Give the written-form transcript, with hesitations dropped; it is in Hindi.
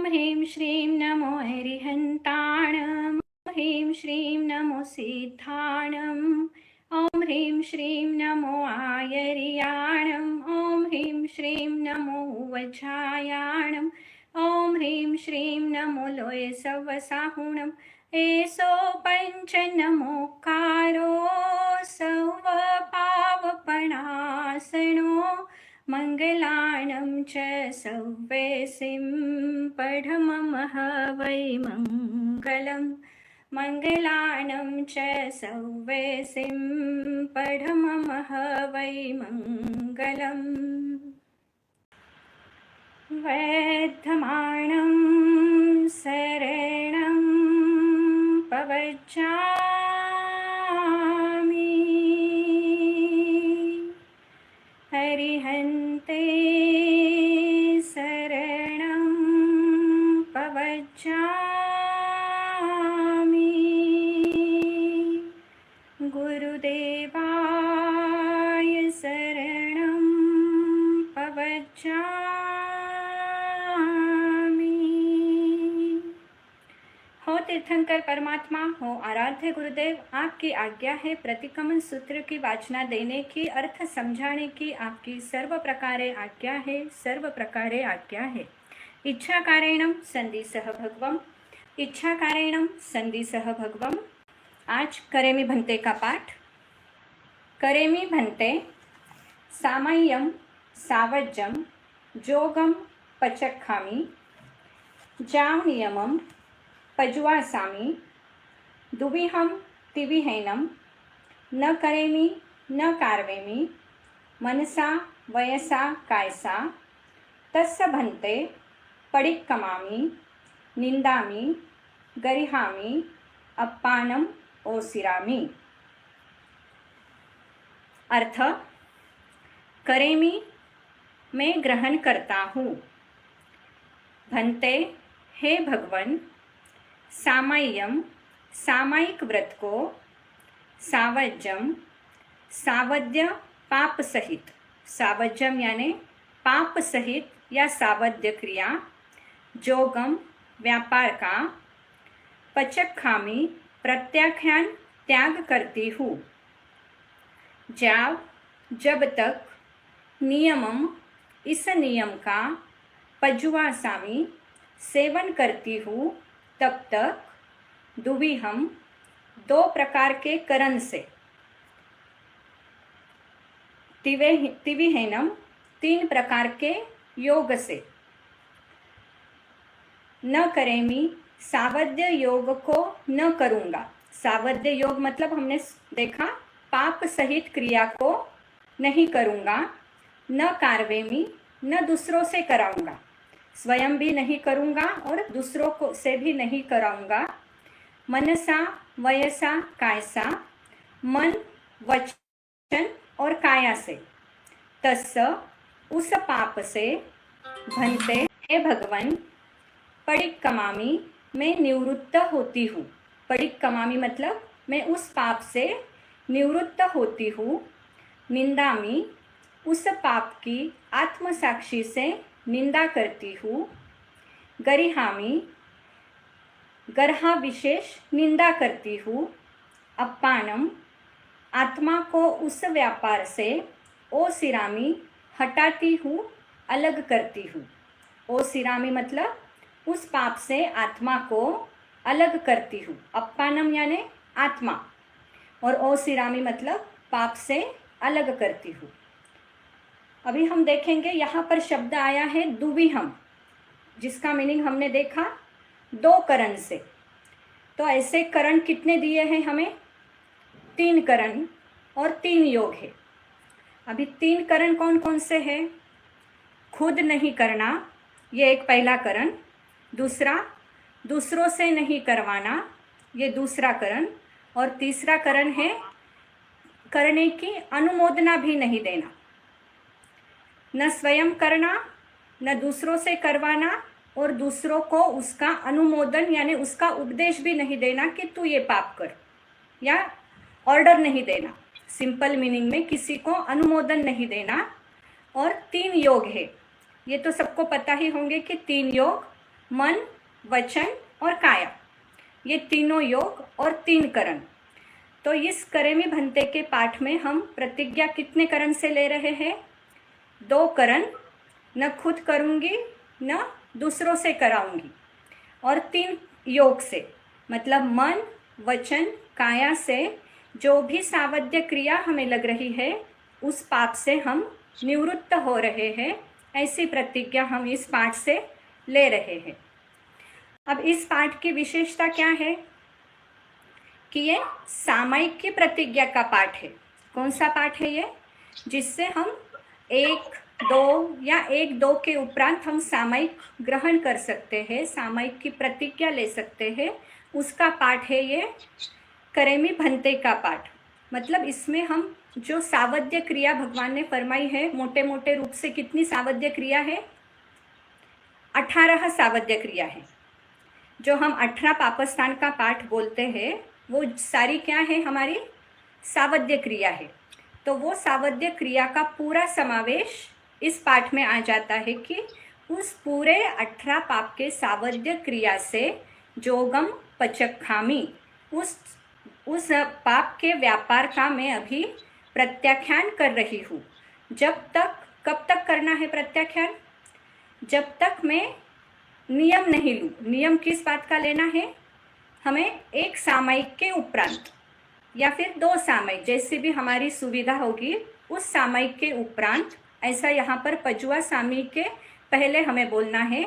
ह्रीं श्रीं नमो अरिहन्ताणम्। ह्रीं श्रीं नमो सिद्धाणम्। ॐ ह्रीं श्रीं नमो आयर्याणम्। ॐ ह्रीं श्रीं नमो वज्रायाणम्। ॐ ह्रीं श्रीं नमो लोयसवसाहुणम्। एषो पञ्चनमोकारो सर्वपावपणासनो मङ्गलानं च सव्येसिं पठममः वै मङ्गलम्। मङ्गलानं च सव्येसिं पठममः वै मङ्गलम्। वर्धमानं शरणं प्रवक्ष्यामि। हरिहन्ते शरणं प्रवक्ष्यामि। गुरुदेवाय शरणं प्रवक्ष्यामि। हो तीर्थंकर परमात्मा, हो आराध्य गुरुदेव, आपकी आज्ञा है प्रतिक्रमण सूत्र की वाचना देने की, अर्थ समझाने की आपकी सर्व प्रकारे आज्ञा है, सर्व प्रकारे आज्ञा है। इच्छा कारणम संदिसह भगवम, इच्छा कारणम संदिसह भगवम। आज करेमी भंते का पाठ। करेमी भंते सामय्यम सावज्जम जोगम पचक्खामि जाव नियमम पजुवासामि दुविहम तिविहेनम न करेमि न कारवेमि मनसा वयसा कायसा तस्य भंते पडिक्कमामि निंदामि गरिहामि अप्पानम ओसिरामि। अर्थ, करेमी मैं ग्रहण करता हूँ। भंते हे भगवन, सामय्यम सामयिक व्रत को, सावज्यम सावध्य पाप सहित, सावज्यम यानी पाप सहित या सावध्य क्रिया, जोगम व्यापार का, पचक्खामी प्रत्याख्यान त्याग करती हूँ। जाव जब तक, नियमम इस नियम का, पजुवासामी सेवन करती हूँ तब तक, दुविहम दो प्रकार के करण से, तिविहेनम तीन प्रकार के योग से, न करेमी सावध्य योग को न करूँगा। सावध्य योग मतलब हमने देखा पाप सहित क्रिया को नहीं करूँगा। न कारवेमी न दूसरों से कराऊँगा, स्वयं भी नहीं करूँगा और दूसरों को से भी नहीं कराऊँगा। मनसा वयसा कायसा, मन वचन और काया से, तस्य उस पाप से, भंते हे भगवन, पडिक्कमामि मैं निवृत्त होती हूँ। पडिक्कमामि मतलब मैं उस पाप से निवृत्त होती हूँ। निंदामि उस पाप की आत्मसाक्षी से निंदा करती हूँ। गरिहामि गर्हा विशेष निंदा करती हूँ। अप्पानम आत्मा को उस व्यापार से, ओसिरामि हटाती हूँ, अलग करती हूँ। ओसिरामि मतलब उस पाप से आत्मा को अलग करती हूँ। अप्पानम यानी आत्मा, और ओसिरामि मतलब पाप से अलग करती हूँ। अभी हम देखेंगे यहाँ पर शब्द आया है दुविहम, जिसका मीनिंग हमने देखा दो करण से। तो ऐसे करण कितने दिए हैं हमें? 3 करण और 3 योग है। अभी 3 करण कौन कौन से हैं? खुद नहीं करना, ये एक पहला करण। दूसरा, दूसरों से नहीं करवाना, ये दूसरा करण। और तीसरा करण है करने की अनुमोदना भी नहीं देना। न स्वयं करना, न दूसरों से करवाना, और दूसरों को उसका अनुमोदन यानी उसका उपदेश भी नहीं देना कि तू ये पाप कर, या ऑर्डर नहीं देना। सिंपल मीनिंग में किसी को अनुमोदन नहीं देना। और 3 योग है, ये तो सबको पता ही होंगे कि 3 योग मन, वचन और काया, ये तीनों योग और 3 करण। तो इस करेमी भंते के पाठ में हम प्रतिज्ञा कितने करण से ले रहे हैं? 2 करण, न खुद करूँगी न दूसरों से कराऊंगी, और 3 योग से, मतलब मन, वचन, काया से जो भी सावध्य क्रिया हमें लग रही है उस पाप से हम निवृत्त हो रहे हैं। ऐसी प्रतिज्ञा हम इस पाठ से ले रहे हैं। अब इस पाठ की विशेषता क्या है कि ये सामायिक की प्रतिज्ञा का पाठ है। कौन सा पाठ है ये? जिससे हम 1, 2 या 1, 2 के उपरांत हम सामायिक ग्रहण कर सकते हैं, सामायिक की प्रतिज्ञा ले सकते हैं, उसका पाठ है ये करेमी भंते का पाठ। मतलब इसमें हम जो सावध्य क्रिया भगवान ने फरमाई है, मोटे मोटे रूप से कितनी सावध्य क्रिया है? 18 सावध्य क्रिया है। जो हम 18 पापस्थान का पाठ बोलते हैं वो सारी क्या है? हमारी सावध्य क्रिया है। तो वो सावध्य क्रिया का पूरा समावेश इस पाठ में आ जाता है कि उस पूरे 18 पाप के सावध्य क्रिया से जोगम पचखामी, उस पाप के व्यापार का मैं अभी प्रत्याख्यान कर रही हूँ। कब तक करना है प्रत्याख्यान? जब तक मैं नियम नहीं लूँ। नियम किस बात का लेना है? हमें 1 सामायिक के उपरांत या फिर 2 सामायिक, जैसे भी हमारी सुविधा होगी उस सामायिक के उपरांत। ऐसा यहाँ पर पजुआ सामयिक के पहले हमें बोलना है